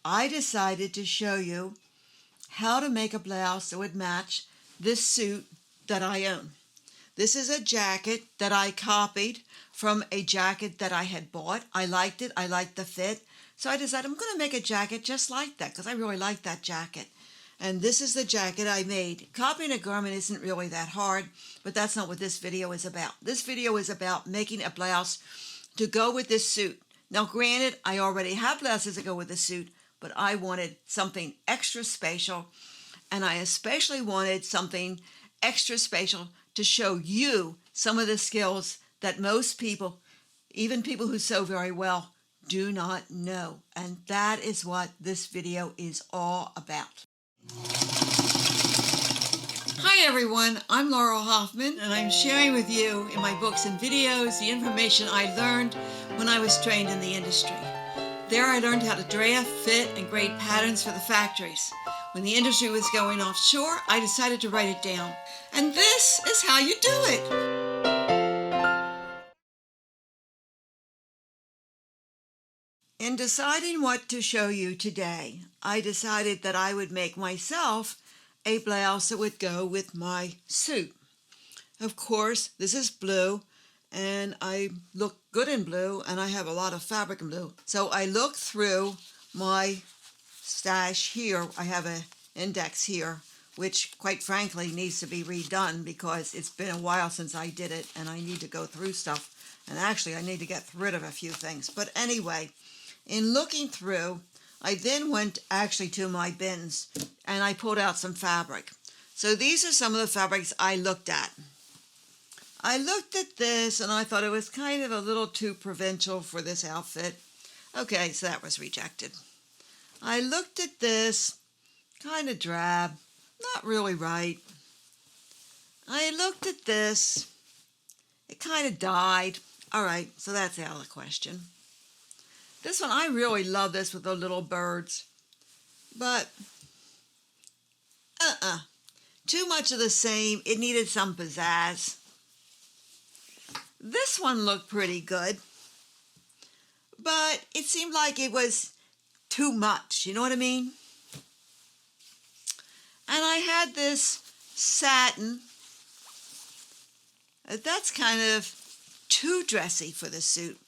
I decided to show you how to make a blouse that would match this suit that I own. This is a jacket that I copied from a jacket that I had bought. I liked it. I liked the fit. So I decided I'm going to make a jacket just like that because I really like that jacket. And this is the jacket I made. Copying a garment isn't really that hard, but that's not what this video is about. This video is about making a blouse to go with this suit. Now, granted, I already have blouses that go with the suit, but I wanted something extra special, and I especially wanted something extra special to show you some of the skills that most people, even people who sew very well, do not know. And that is what this video is all about. Hi everyone, I'm Laurel Hoffman, and I'm sharing with you in my books and videos the information I learned when I was trained in the industry. There I learned how to draft, fit, and grade patterns for the factories. When the industry was going offshore, I decided to write it down. And this is how you do it. In deciding what to show you today, I decided that I would make myself a blouse that would go with my suit. Of course, this is blue, and I look good in blue, and I have a lot of fabric in blue. So I looked through my stash here. I have an index here, which quite frankly needs to be redone because it's been a while since I did it, and I need to go through stuff. And actually, I need to get rid of a few things. But anyway, in looking through, I then went actually to my bins and I pulled out some fabric. So these are some of the fabrics I looked at. I looked at this and I thought it was kind of a little too provincial for this outfit. Okay, so that was rejected. I looked at this, kind of drab, not really right. I looked at this, it kind of died. All right, so that's out of the question. This one, I really love this with the little birds, but too much of the same. It needed some pizzazz. This one looked pretty good, but it seemed like it was too much, you know what I mean? And I had this satin. That's kind of too dressy for the suit.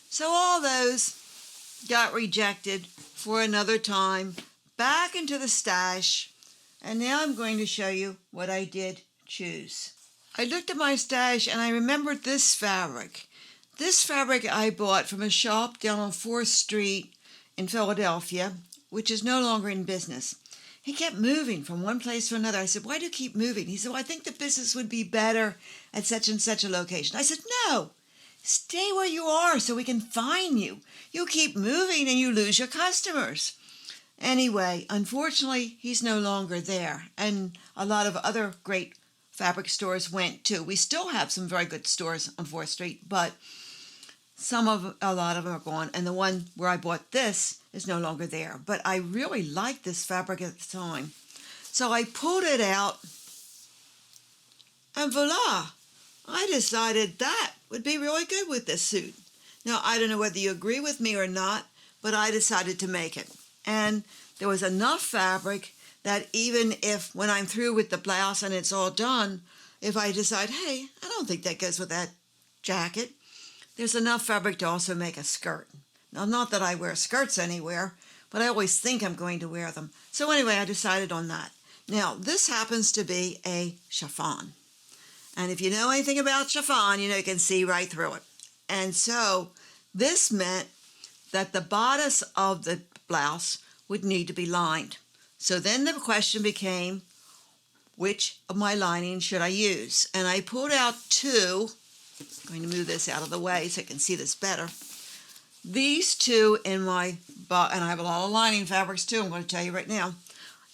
So all those got rejected for another time, back into the stash, and now I'm going to show you what I did choose. I looked at my stash and I remembered this fabric. This fabric I bought from a shop down on 4th Street in Philadelphia, which is no longer in business. He kept moving from one place to another. I said, why do you keep moving? He said, well, I think the business would be better at such and such a location. I said, no. Stay where you are so we can find you. You keep moving and you lose your customers. Anyway, unfortunately, he's no longer there. And a lot of other great fabric stores went too. We still have some very good stores on 4th Street, but a lot of them are gone. And the one where I bought this is no longer there. But I really liked this fabric at the time. So I pulled it out and voila! I decided that would be really good with this suit. Now, I don't know whether you agree with me or not, but I decided to make it. And there was enough fabric that even if, when I'm through with the blouse and it's all done, if I decide, hey, I don't think that goes with that jacket, there's enough fabric to also make a skirt. Now, not that I wear skirts anywhere, but I always think I'm going to wear them. So anyway, I decided on that. Now, this happens to be a chiffon. And if you know anything about chiffon, you know you can see right through it. And so this meant that the bodice of the blouse would need to be lined. So then the question became, which of my linings should I use? And I pulled out two. I'm going to move this out of the way so I can see this better. These two in my, and I have a lot of lining fabrics too, I'm going to tell you right now.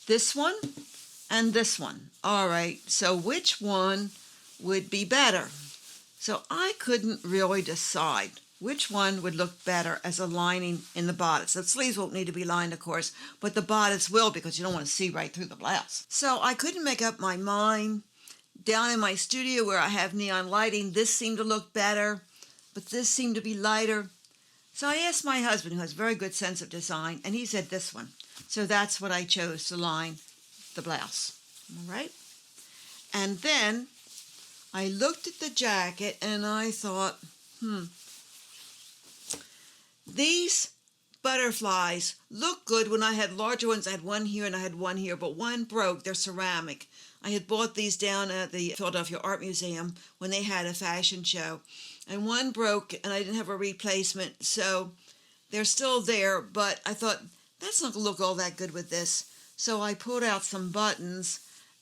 This one and this one. All right, so which one would be better? So I couldn't really decide which one would look better as a lining in the bodice. The sleeves won't need to be lined, of course, but the bodice will because you don't want to see right through the blouse. So I couldn't make up my mind. Down in my studio where I have neon lighting, this seemed to look better, but this seemed to be lighter. So I asked my husband, who has a very good sense of design, and he said this one. So that's what I chose to line the blouse. All right? And then I looked at the jacket and I thought, these butterflies look good. When I had larger ones, I had one here and I had one here, but one broke. They're ceramic. I had bought these down at the Philadelphia Art Museum when they had a fashion show, and one broke and I didn't have a replacement, so they're still there, but I thought that's not going to look all that good with this. So I pulled out some buttons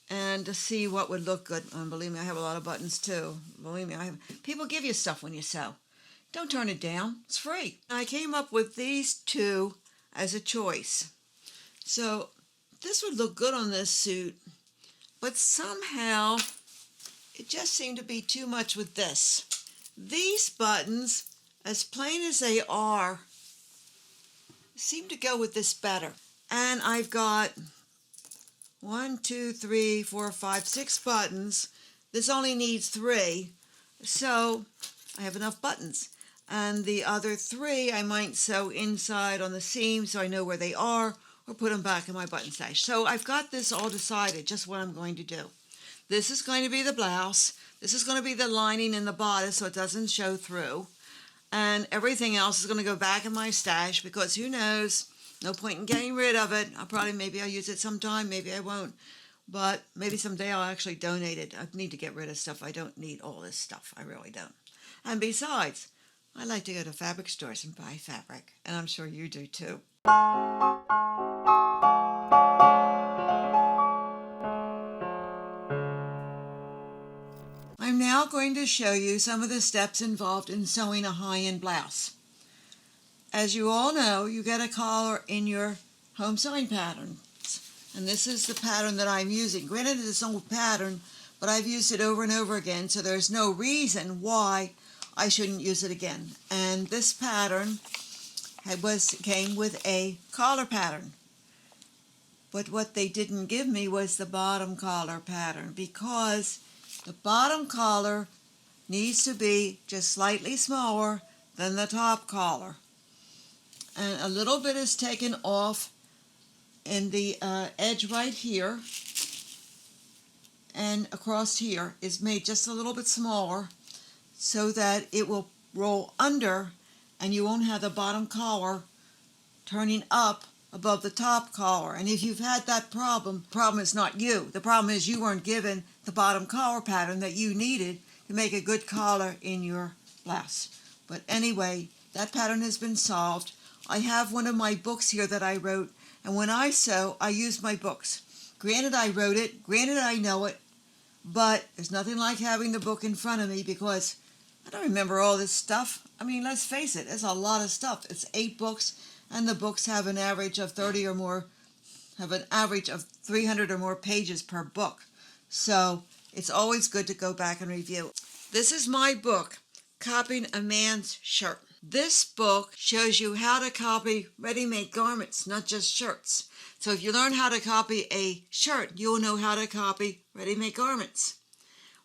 and to see what would look good. And believe me, I have a lot of buttons too. Believe me, people give you stuff when you sew. Don't turn it down. It's free. I came up with these two as a choice. So this would look good on this suit, but somehow it just seemed to be too much with this. These buttons, as plain as they are, seem to go with this better. And I've got 1, 2, 3, 4, 5, 6 buttons. This only needs 3, so I have enough buttons. And the other 3 I might sew inside on the seam so I know where they are, or put them back in my button stash. So I've got this all decided, just what I'm going to do. This is going to be the blouse. This is going to be the lining in the bodice so it doesn't show through. And everything else is going to go back in my stash because who knows, no point in getting rid of it. Maybe I'll use it sometime, maybe I won't. But maybe someday I'll actually donate it. I need to get rid of stuff. I don't need all this stuff. I really don't. And besides, I like to go to fabric stores and buy fabric. And I'm sure you do too. I'm now going to show you some of the steps involved in sewing a high-end blouse. As you all know, you get a collar in your home sewing patterns, and this is the pattern that I'm using. Granted, it's an old pattern, but I've used it over and over again, so there's no reason why I shouldn't use it again. And this pattern came with a collar pattern. But what they didn't give me was the bottom collar pattern, because the bottom collar needs to be just slightly smaller than the top collar. And a little bit is taken off in the edge right here, and across here is made just a little bit smaller so that it will roll under and you won't have the bottom collar turning up above the top collar. And if you've had that problem, the problem is not you. The problem is you weren't given the bottom collar pattern that you needed to make a good collar in your blouse. But anyway, that pattern has been solved. I have one of my books here that I wrote, and when I sew, I use my books. Granted, I wrote it, granted, I know it, but there's nothing like having the book in front of me because I don't remember all this stuff. I mean, let's face it, it's a lot of stuff. It's 8 books, and the books have an average of 30 or more, have an average of 300 or more pages per book. So it's always good to go back and review. This is my book, Copying a Man's Shirt. This book shows you how to copy ready-made garments, not just shirts. So if you learn how to copy a shirt, you'll know how to copy ready-made garments.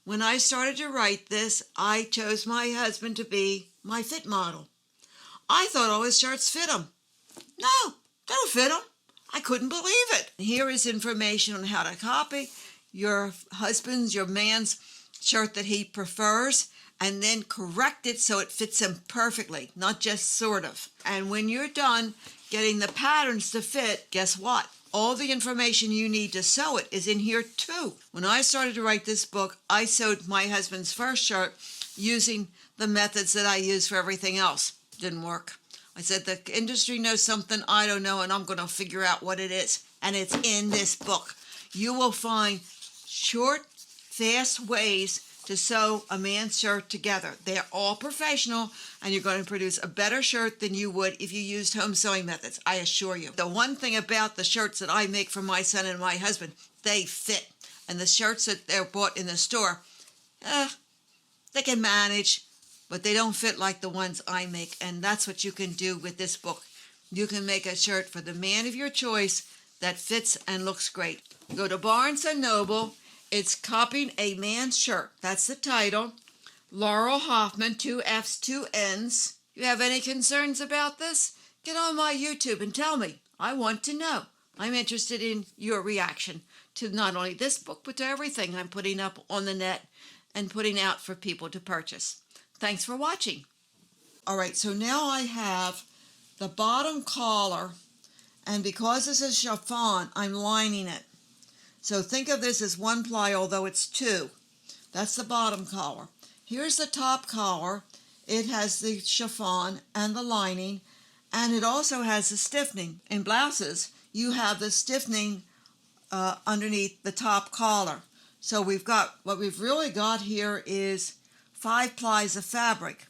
When I started to write this, I chose my husband to be my fit model. I thought all his shirts fit him. No, they don't fit him. I couldn't believe it. Here is information on how to copy your husband's, your man's shirt that he prefers, and then correct it so it fits him perfectly, not just sort of. And when you're done getting the patterns to fit, guess what? All the information you need to sew it is in here too. When I started to write this book, I sewed my husband's first shirt using the methods that I use for everything else. Didn't work. I said, the industry knows something I don't know, and I'm going to figure out what it is. And it's in this book. You will find short, fast ways to sew a man's shirt together. They're all professional, and you're going to produce a better shirt than you would if you used home sewing methods, I assure you. The one thing about the shirts that I make for my son and my husband, they fit. And the shirts that they're bought in the store, they can manage, but they don't fit like the ones I make. And that's what you can do with this book. You can make a shirt for the man of your choice that fits and looks great. Go to Barnes & Noble. It's Copying a Man's Shirt. That's the title. Laurel Hoffman, 2 F's, 2 N's. If you have any concerns about this, get on my YouTube and tell me. I want to know. I'm interested in your reaction to not only this book, but to everything I'm putting up on the net and putting out for people to purchase. Thanks for watching. All right, so now I have the bottom collar, and because this is chiffon, I'm lining it. So think of this as one ply, although it's two. That's the bottom collar. Here's the top collar. It has the chiffon and the lining, and it also has the stiffening. In blouses, you have the stiffening underneath the top collar. So what we've really got here is 5 plies of fabric,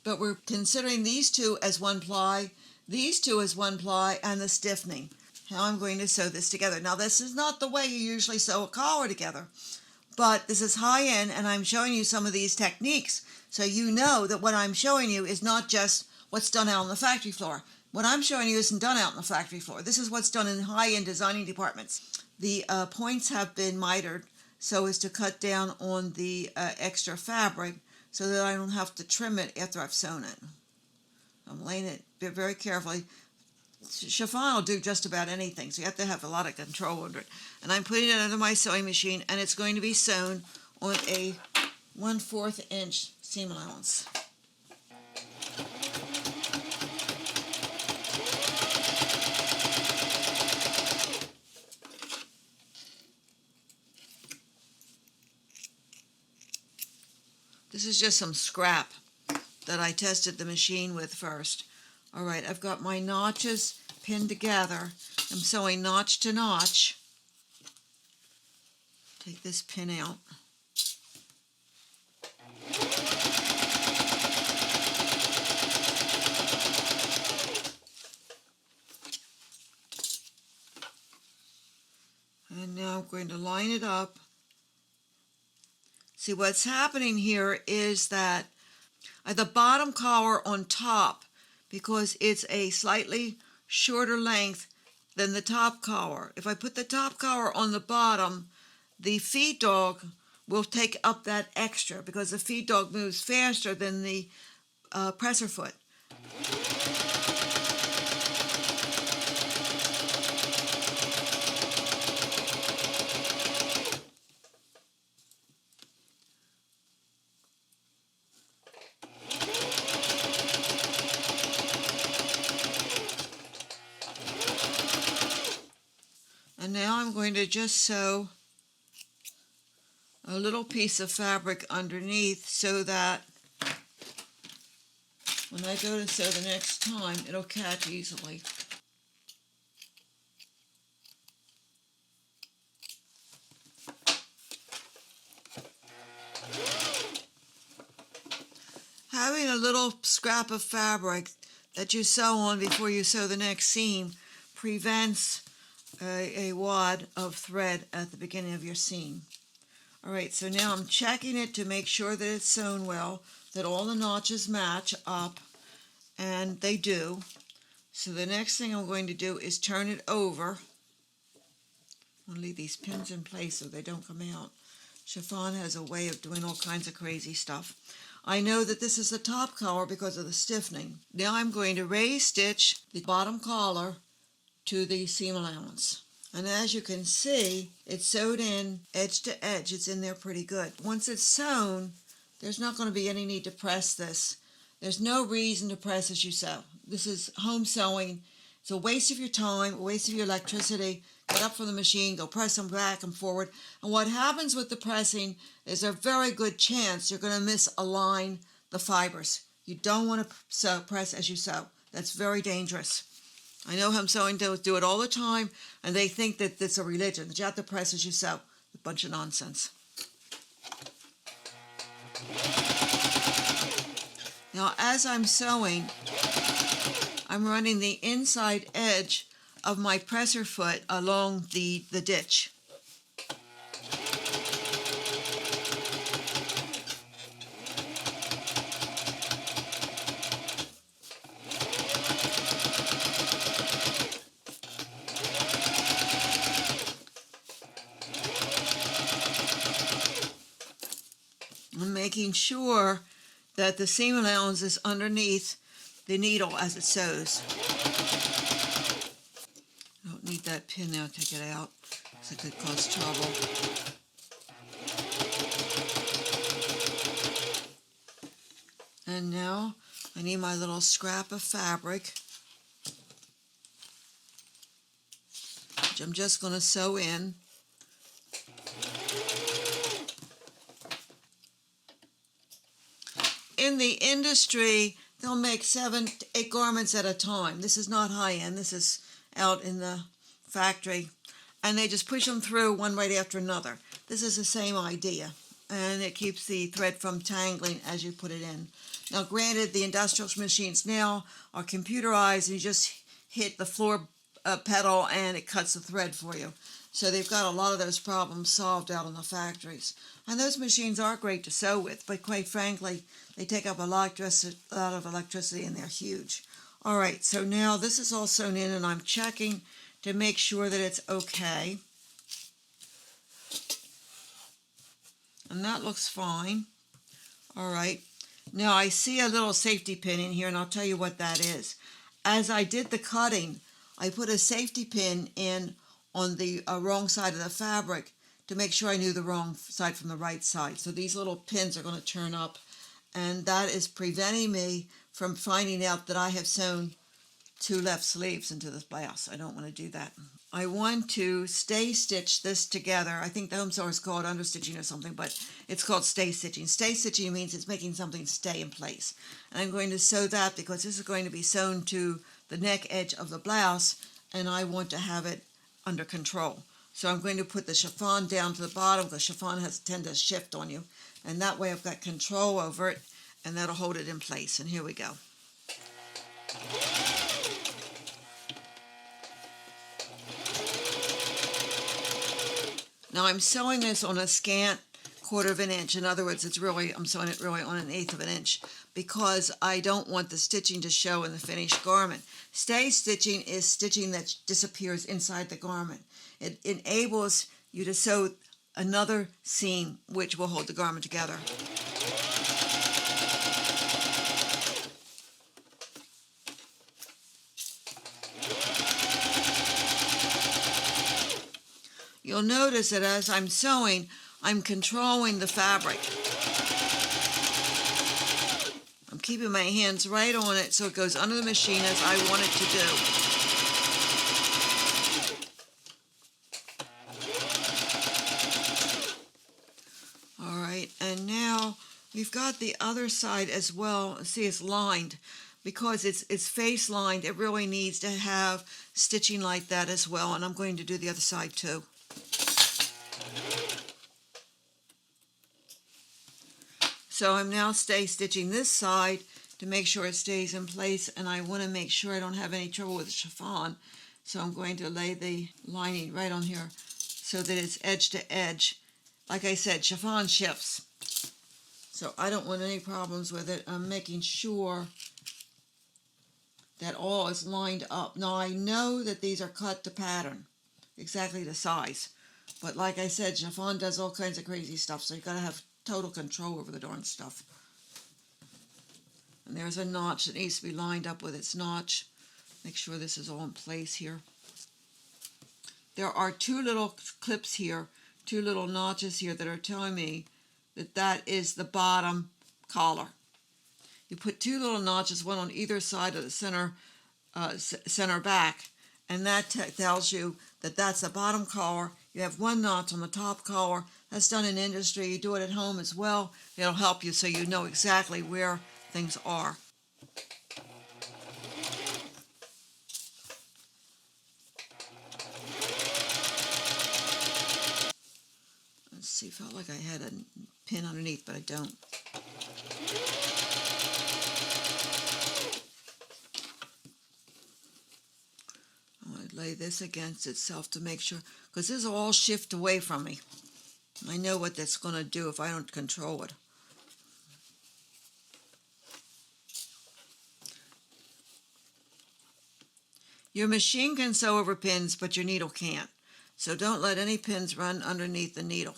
but we're considering these two as one ply, these two as one ply, and the stiffening. Now I'm going to sew this together. Now this is not the way you usually sew a collar together, but this is high end, and I'm showing you some of these techniques so you know that what I'm showing you is not just what's done out on the factory floor. What I'm showing you isn't done out on the factory floor. This is what's done in high-end designing departments. The points have been mitered so as to cut down on the extra fabric so that I don't have to trim it after I've sewn it. I'm laying it very carefully. Chiffon will do just about anything, so you have to have a lot of control over it. And I'm putting it under my sewing machine, and it's going to be sewn on a 1/4 inch seam allowance. This is just some scrap that I tested the machine with first. All right, I've got my notches pinned together. I'm sewing notch to notch. Take this pin out. And now I'm going to line it up. See, what's happening here is that the bottom collar on top, because it's a slightly shorter length than the top collar. If I put the top collar on the bottom, the feed dog will take up that extra because the feed dog moves faster than the presser foot. And now I'm going to just sew a little piece of fabric underneath so that when I go to sew the next time, it'll catch easily. Having a little scrap of fabric that you sew on before you sew the next seam prevents a wad of thread at the beginning of your seam. All right, so now I'm checking it to make sure that it's sewn well, that all the notches match up, and they do. So the next thing I'm going to do is turn it over. I'm going to leave these pins in place so they don't come out. Chiffon has a way of doing all kinds of crazy stuff. I know that this is the top collar because of the stiffening. Now I'm going to raise stitch the bottom collar to the seam allowance. And as you can see, it's sewed in edge to edge. It's in there pretty good. Once it's sewn, there's not going to be any need to press this. There's no reason to press as you sew. This is home sewing. It's a waste of your time, a waste of your electricity. Get up from the machine, go press them back and forward. And what happens with the pressing is a very good chance you're going to misalign the fibers. You don't want to press as you sew. That's very dangerous. I know home sewing do it all the time, and they think that it's a religion, that you have to press as you sew. A bunch of nonsense. Now, as I'm sewing, I'm running the inside edge of my presser foot along the ditch. I'm making sure that the seam allowance is underneath the needle as it sews. I don't need that pin now, take it out because it could cause trouble. And now I need my little scrap of fabric, which I'm just going to sew in. In the industry, they'll make 7 to 8 garments at a time. This is not high-end. This is out in the factory. And they just push them through one right after another. This is the same idea. And it keeps the thread from tangling as you put it in. Now, granted, the industrial machines now are computerized, and you just hit the floor pedal and it cuts the thread for you. So they've got a lot of those problems solved out in the factories. And those machines are great to sew with, but quite frankly, they take up a lot of electricity and they're huge. All right, so now this is all sewn in, and I'm checking to make sure that it's okay. And that looks fine. All right. Now I see a little safety pin in here, and I'll tell you what that is. As I did the cutting, I put a safety pin in on the wrong side of the fabric to make sure I knew the wrong side from the right side. So these little pins are going to turn up, and that is preventing me from finding out that I have sewn 2 left sleeves into this blouse. I don't want to do that. I want to stay stitch this together. I think the home store is called understitching or something, but it's called stay stitching. Stay stitching means it's making something stay in place. And I'm going to sew that because this is going to be sewn to the neck edge of the blouse, and I want to have it under control. So I'm going to put the chiffon down to the bottom, because chiffon has a tendency to shift on you. And that way I've got control over it, and that'll hold it in place. And here we go. Now I'm sewing this on a scant 1/4 of an inch. In other words, I'm sewing it really on 1/8 of an inch, because I don't want the stitching to show in the finished garment. Stay stitching is stitching that disappears inside the garment. It enables you to sew another seam which will hold the garment together. You'll notice that as I'm sewing, I'm controlling the fabric. I'm keeping my hands right on it so it goes under the machine as I want it to do. All right, and now we've got the other side as well. See, it's lined. Because it's face lined, it really needs to have stitching like that as well, and I'm going to do the other side too. So I'm now stay stitching this side to make sure it stays in place, and I want to make sure I don't have any trouble with the chiffon. So I'm going to lay the lining right on here so that it's edge to edge. Like I said, chiffon shifts. So I don't want any problems with it. I'm making sure that all is lined up. Now I know that these are cut to pattern, exactly the size. But like I said, chiffon does all kinds of crazy stuff, so you've got to have total control over the darn stuff. And there's a notch that needs to be lined up with its notch. Make sure this is all in place here. There are 2 little clips here, 2 little notches here that are telling me that that is the bottom collar. You put 2 little notches, one on either side of the center back, and that tells you that that's the bottom collar. You have 1 notch on the top collar. That's done in industry. You do it at home as well. It'll help you so you know exactly where things are. Let's see, felt like I had a pin underneath, but I don't. Lay this against itself to make sure, because this will all shift away from me. I know what that's going to do if I don't control it. Your machine can sew over pins, but your needle can't. So don't let any pins run underneath the needle.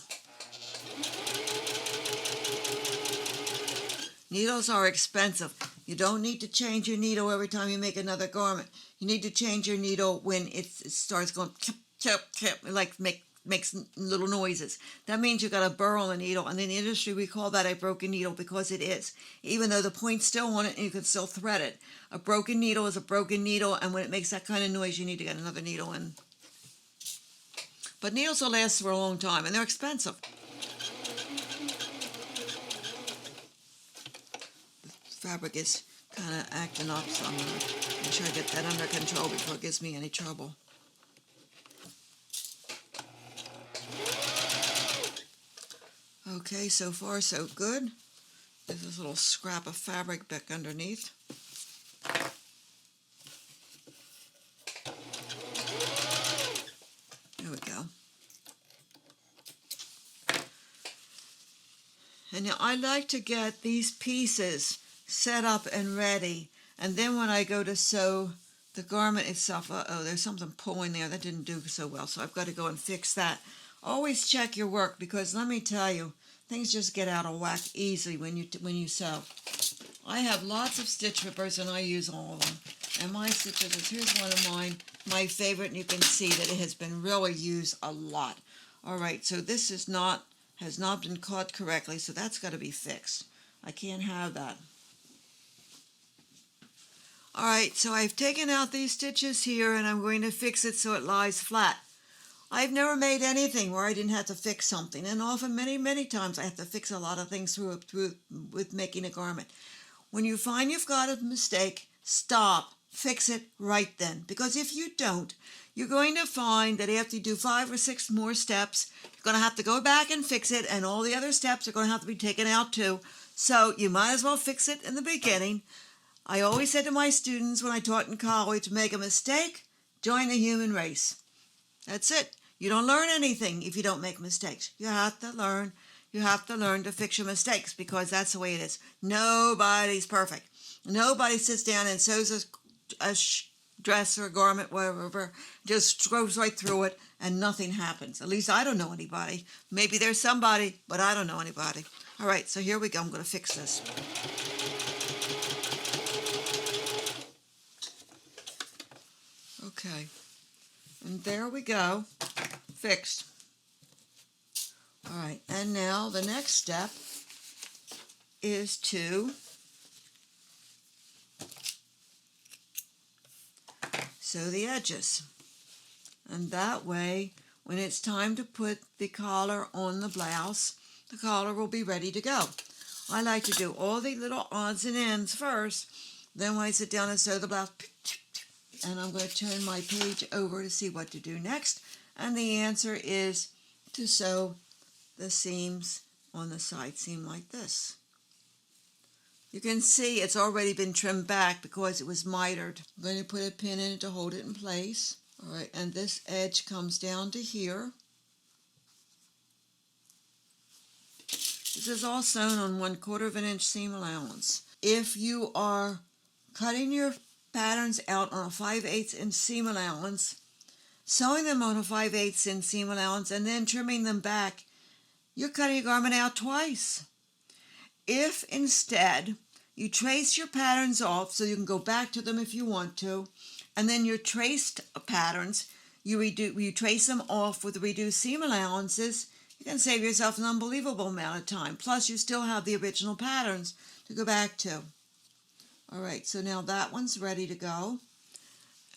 Needles are expensive. You don't need to change your needle every time you make another garment. You need to change your needle when it starts going chip, chip, chip, like makes little noises. That means you got a burr on the needle, and in the industry we call that a broken needle because it is. Even though the point's still on it and you can still thread it. A broken needle is a broken needle, and when it makes that kind of noise, you need to get another needle in. But needles will last for a long time, and they're expensive. The fabric is kind of acting up, so I'm going to make sure I get that under control before it gives me any trouble. Okay, so far so good. There's this little scrap of fabric back underneath. There we go. And now I like to get these pieces set up and ready, and then when I go to sew the garment itself, there's something pulling there that didn't do so well, so I've got to go and fix that. Always check your work, because let me tell you, things just get out of whack easily when you sew. I have lots of stitch rippers and I use all of them. And my stitch rippers, here's one of mine, my favorite, and you can see that it has been really used a lot. Alright, so this has not been caught correctly, so that's got to be fixed. I can't have that. Alright, so I've taken out these stitches here and I'm going to fix it so it lies flat. I've never made anything where I didn't have to fix something, and often, many times, I have to fix a lot of things with making a garment. When you find you've got a mistake, stop, fix it right then. Because if you don't, you're going to find that after you do 5 or 6 more steps, you're going to have to go back and fix it, and all the other steps are going to have to be taken out too. So you might as well fix it in the beginning. I always said to my students when I taught in college, make a mistake, join the human race. That's it. You don't learn anything if you don't make mistakes. You have to learn. You have to learn to fix your mistakes, because that's the way it is. Nobody's perfect. Nobody sits down and sews a dress or a garment, whatever, just goes right through it and nothing happens. At least I don't know anybody. Maybe there's somebody, but I don't know anybody. All right, so here we go. I'm going to fix this. Okay, and there we go. Fixed. All right, and now the next step is to sew the edges. And that way, when it's time to put the collar on the blouse, the collar will be ready to go. I like to do all the little odds and ends first, then when I sit down and sew the blouse, and I'm going to turn my page over to see what to do next. And the answer is to sew the seams on the side seam like this. You can see it's already been trimmed back because it was mitered. I'm going to put a pin in it to hold it in place. All right, and this edge comes down to here. This is all sewn on 1/4 of an inch seam allowance. If you are cutting your patterns out on a 5/8 inch seam allowance, sewing them on a 5/8 inch seam allowance, and then trimming them back, you're cutting your garment out twice. If instead you trace your patterns off so you can go back to them if you want to, and then your traced patterns, you trace them off with reduced seam allowances, you can save yourself an unbelievable amount of time. Plus, you still have the original patterns to go back to. All right, so now that one's ready to go.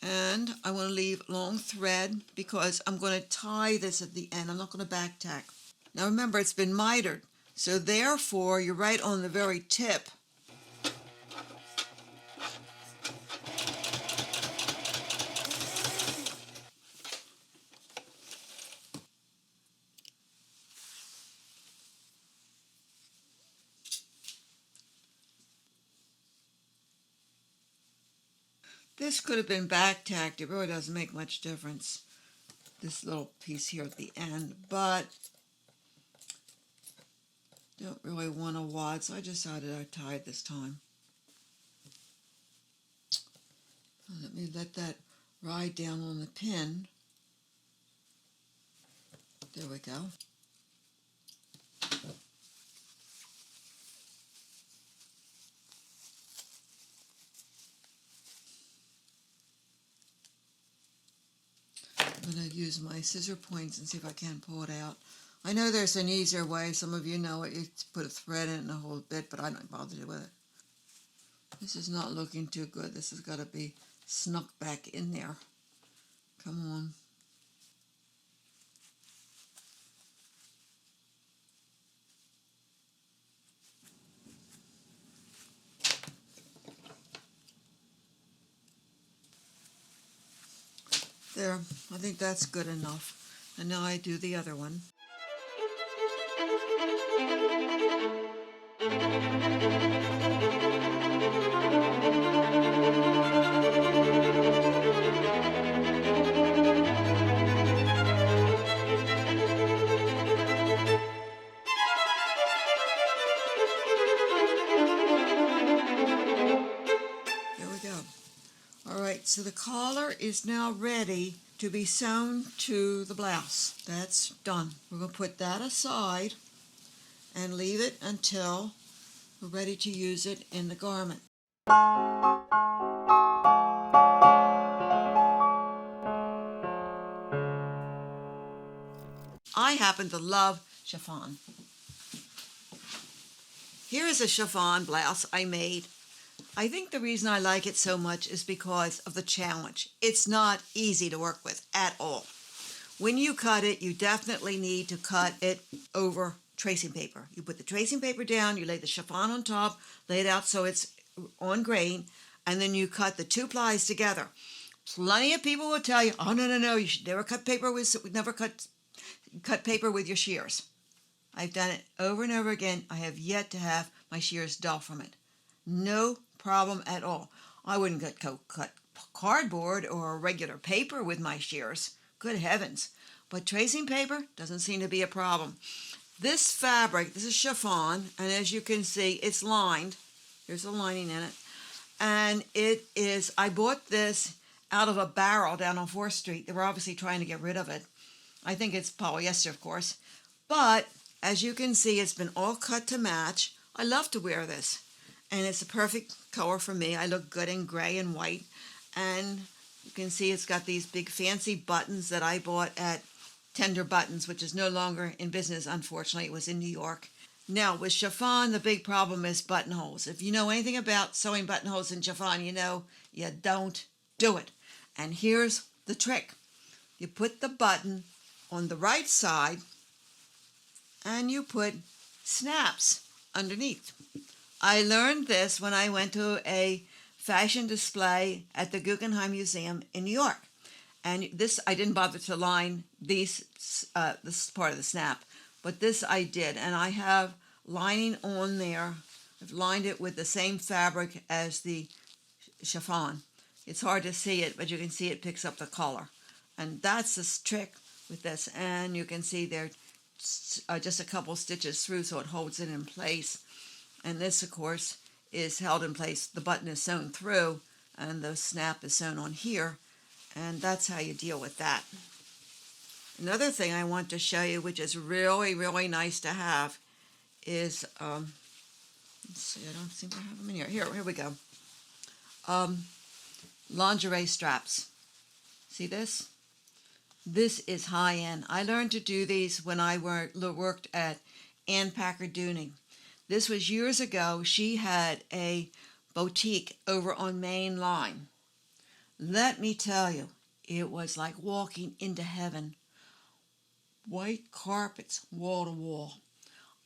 And I want to leave long thread because I'm going to tie this at the end. I'm not going to back tack. Now remember, it's been mitered, so therefore you're right on the very tip. This could have been back tacked. It really doesn't make much difference, this little piece here at the end, but don't really want a wad, so I decided I'd tie it this time. Let me let that ride down on the pin. There we go. I'm going to use my scissor points and see if I can pull it out. I know there's an easier way. Some of you know it. You put a thread in it and a whole bit, but I don't bother with it. This is not looking too good. This has got to be snuck back in there. Come on. There, I think that's good enough. And now I do the other one. There we go. All right, so the collar is now ready to be sewn to the blouse. That's done. We're going to put that aside and leave it until we're ready to use it in the garment. I happen to love chiffon. Here is a chiffon blouse I made. I think the reason I like it so much is because of the challenge. It's not easy to work with at all. When you cut it, you definitely need to cut it over tracing paper. You put the tracing paper down, you lay the chiffon on top, lay it out so it's on grain, and then you cut the two plies together. Plenty of people will tell you, oh, no, you should never cut paper cut paper with your shears. I've done it over and over again. I have yet to have my shears dull from it. No problem at all. I wouldn't cut cardboard or regular paper with my shears. Good heavens. But tracing paper doesn't seem to be a problem. This fabric, this is chiffon, and as you can see, it's lined. There's a lining in it. And I bought this out of a barrel down on 4th Street. They were obviously trying to get rid of it. I think it's polyester, of course. But as you can see, it's been all cut to match. I love to wear this. And it's a perfect color for me. I look good in gray and white. And you can see it's got these big fancy buttons that I bought at Tender Buttons, which is no longer in business, unfortunately. It was in New York. Now, with chiffon, the big problem is buttonholes. If you know anything about sewing buttonholes in chiffon, you know you don't do it. And here's the trick. You put the button on the right side and you put snaps underneath. I learned this when I went to a fashion display at the Guggenheim Museum in New York. And this, I didn't bother to line this part of the snap, but this I did. And I have lining on there. I've lined it with the same fabric as the chiffon. It's hard to see it, but you can see it picks up the color. And that's the trick with this. And you can see there just a couple stitches through so it holds it in place. And this, of course, is held in place. The button is sewn through and the snap is sewn on here. And that's how you deal with that. Another thing I want to show you, which is really, really nice to have, is, let's see, I don't seem to have them in here. Here we go. Lingerie straps. See this? This is high-end. I learned to do these when I worked at Ann Packard Dooning. This was years ago. She had a boutique over on Main Line. Let me tell you, it was like walking into heaven. White carpets, wall to wall.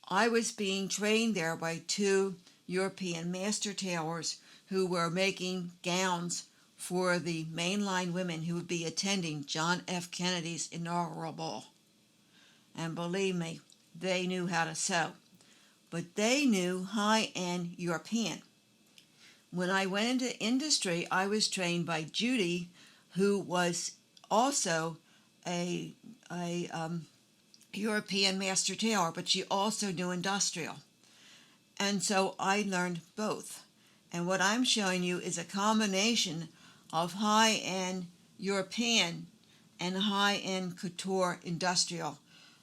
I was being trained there by 2 European master tailors who were making gowns for the mainline women who would be attending John F. Kennedy's inaugural ball. And believe me, they knew how to sew. But they knew high-end European. When I went into industry, I was trained by Judy, who was also a European master tailor, but she also knew industrial. And so I learned both. And what I'm showing you is a combination of high-end European and high-end couture industrial.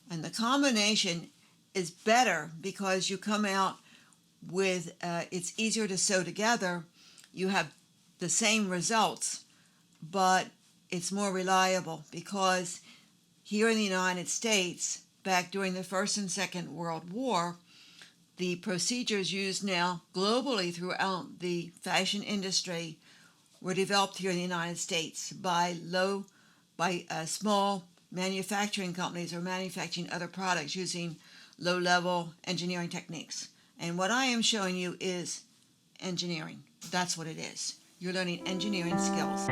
And the combination is better because you come out with, it's easier to sew together. You have the same results, but it's more reliable, because here in the United States, back during the First and Second World War, the procedures used now globally throughout the fashion industry were developed here in the United States by small manufacturing companies or manufacturing other products using low-level engineering techniques. And what I am showing you is engineering. That's what it is. You're learning engineering skills.